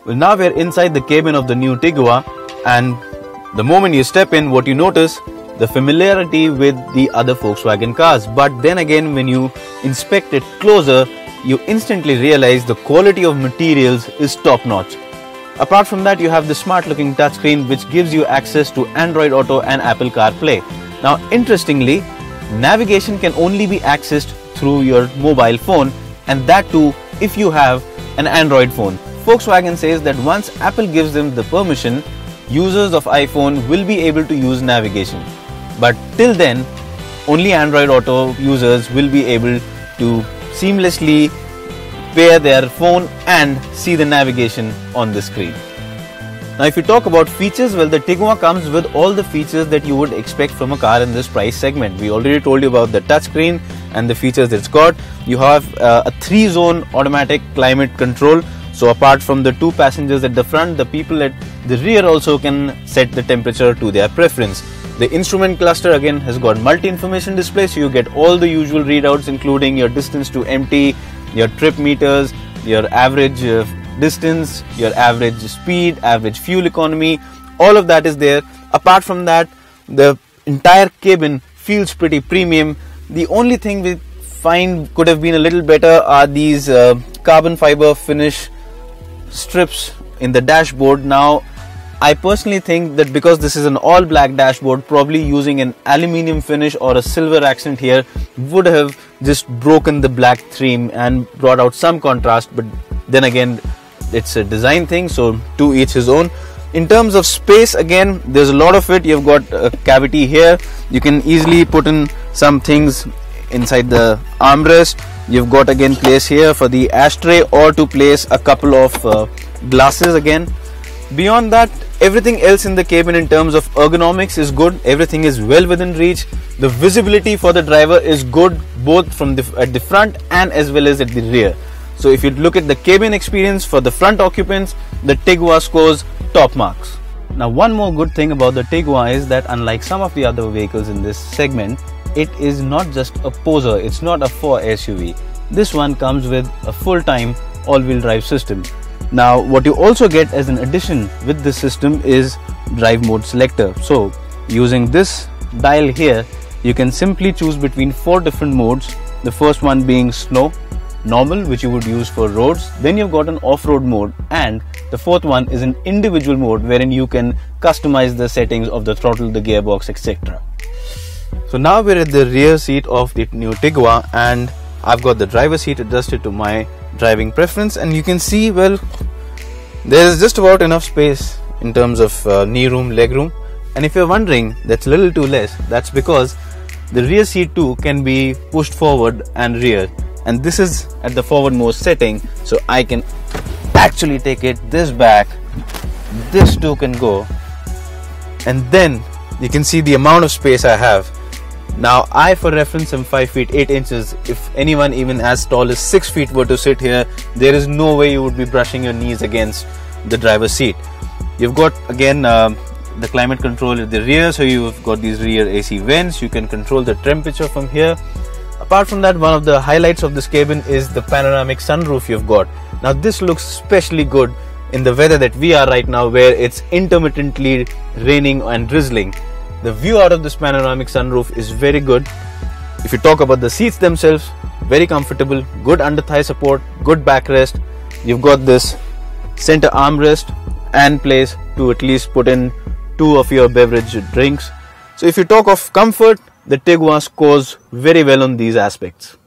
Well, now we're inside the cabin of the new Tiguan, and the moment you step in, what you notice, the familiarity with the other Volkswagen cars. But then again, when you inspect it closer, you instantly realize the quality of materials is top notch. Apart from that, you have the smart looking touchscreen which gives you access to Android Auto and Apple CarPlay. Now interestingly, navigation can only be accessed through your mobile phone, and that too if you have an Android phone. Volkswagen says that once Apple gives them the permission, users of iPhone will be able to use navigation. But till then, only Android Auto users will be able to seamlessly pair their phone and see the navigation on the screen. Now if you talk about features, well, the Tiguan comes with all the features that you would expect from a car in this price segment. We already told you about the touchscreen and the features that it's got. You have a 3-zone automatic climate control. So apart from the 2 passengers at the front, the people at the rear also can set the temperature to their preference. The instrument cluster again has got multi-information display, so you get all the usual readouts including your distance to empty, your trip meters, your average distance, your average speed, average fuel economy, all of that is there. Apart from that, the entire cabin feels pretty premium. The only thing we find could have been a little better are these carbon fiber finish strips in the dashboard. Now I personally think that because this is an all black dashboard, probably using an aluminium finish or a silver accent here would have just broken the black theme and brought out some contrast, but then again it's a design thing, so to each his own. In terms of space, again there's a lot of it. You've got a cavity here, you can easily put in some things inside the armrest. You've got again place here for the ashtray or to place a couple of glasses again. Beyond that, everything else in the cabin in terms of ergonomics is good. Everything is well within reach. The visibility for the driver is good both from at the front and as well as at the rear. So if you look at the cabin experience for the front occupants, the Tiguan scores top marks. Now one more good thing about the Tiguan is that unlike some of the other vehicles in this segment, it is not just a poser, it's not a 4 SUV. This one comes with a full-time all-wheel drive system. Now what you also get as an addition with this system is drive mode selector. So using this dial here, you can simply choose between 4 different modes. The first one being snow, normal, which you would use for roads. Then you've got an off-road mode, and the 4th one is an individual mode wherein you can customize the settings of the throttle, the gearbox, etc. So now we're at the rear seat of the new Tiguan, and I've got the driver's seat adjusted to my driving preference, and you can see, well, there's just about enough space in terms of knee room, leg room. And if you're wondering that's a little too less, that's because the rear seat too can be pushed forward and rear, and this is at the forwardmost setting, so I can actually take it this back, this too can go, and then you can see the amount of space I have. Now I, for reference, am 5 feet 8 inches. If anyone even as tall as 6 feet were to sit here, there is no way you would be brushing your knees against the driver's seat. You've got again the climate control at the rear, so you've got these rear AC vents. You can control the temperature from here. Apart from that, one of the highlights of this cabin is the panoramic sunroof you've got. Now this looks especially good in the weather that we are right now, where it's intermittently raining and drizzling. The view out of this panoramic sunroof is very good. If you talk about the seats themselves, very comfortable, good under thigh support, good backrest. You've got this center armrest and place to at least put in 2 of your beverage drinks. So if you talk of comfort, the Tiguan scores very well on these aspects.